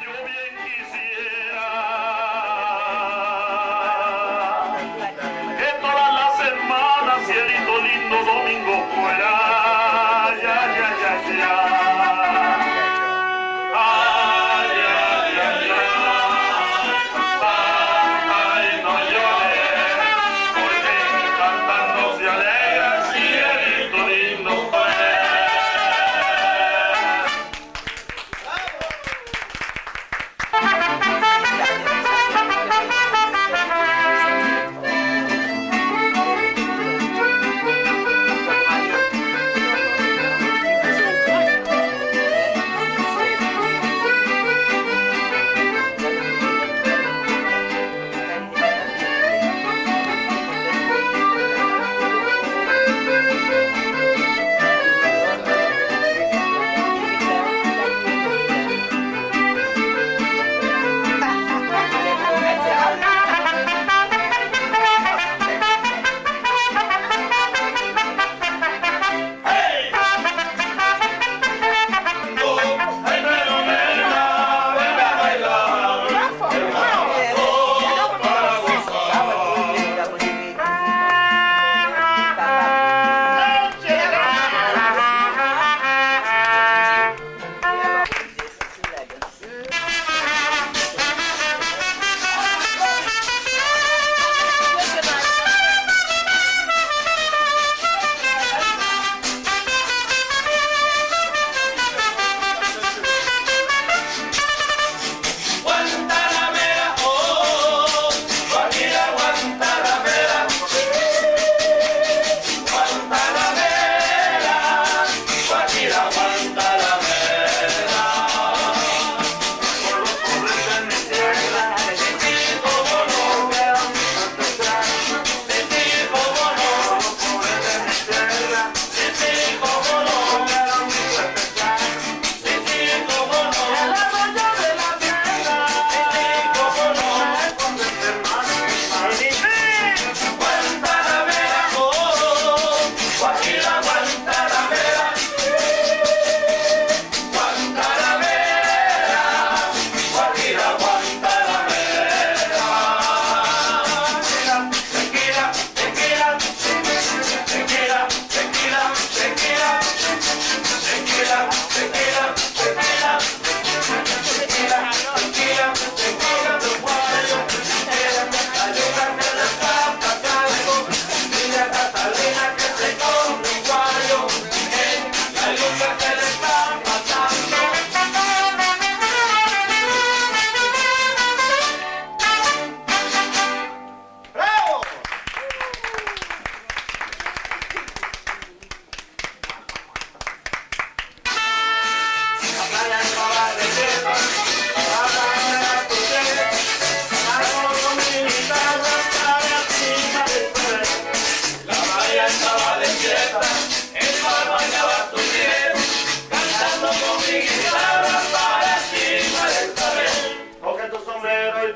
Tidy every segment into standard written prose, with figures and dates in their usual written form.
Yo bien quisiera que todas las semanas, cielito lindo, domingo fuera. Ya, ya, ya, ya. Ay, ay, ay, ay. Ay, no llores, porque cantando se alegra, cielito lindo fuera.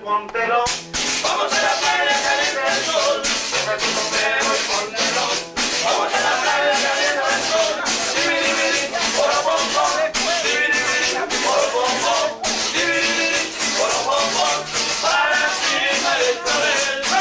Póntelo. Vamos a la playa, calienta el sol. Coge tu sombrero y póntelo. Vamos a la playa, calienta el sol. Divididi, poro pom pom. Divididi, poro pom pom. Divididi, poro pom pom. Para encima del cabello.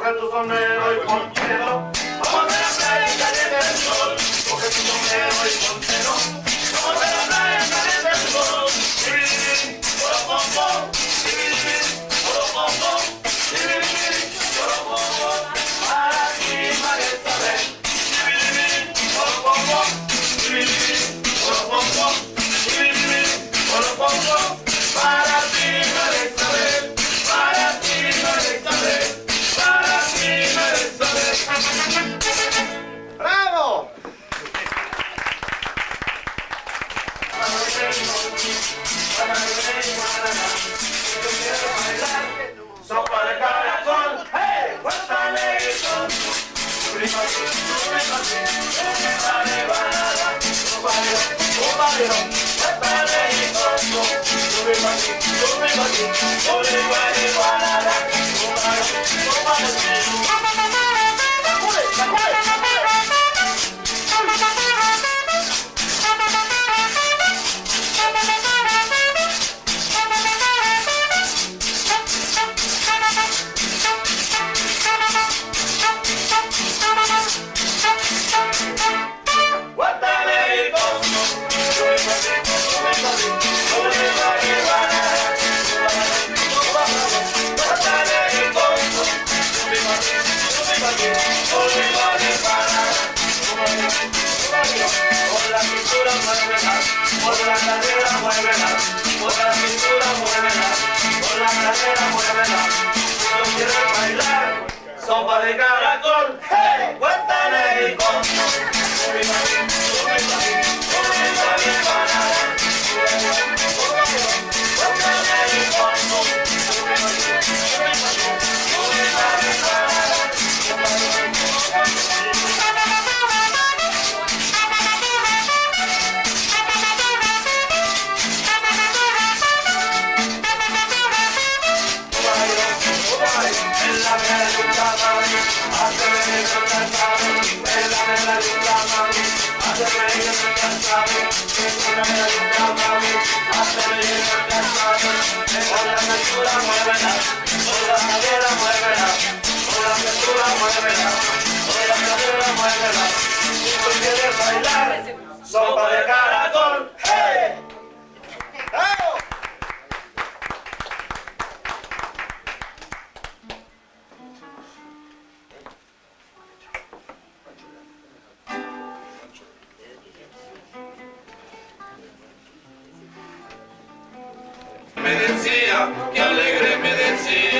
Tu sombrero y póntelo. Vamos a la playa y calienta el sol. Coge tu sombrero y póntelo. Vamos a la playa y calienta el sol. Divididi, poro pom pom. Divididi, poro pom pom. Divididi, poro pom pom. Sopa de caracol, hey, cuéntale eso. Con la cintura muévela, con la cadera muévela, con la cintura muévela, con la cadera muévela. Si no quieres bailar, sopa de caracol, hey, cuéntale y con. Sopa de caracol, hey. Me decía, que alegre me decía.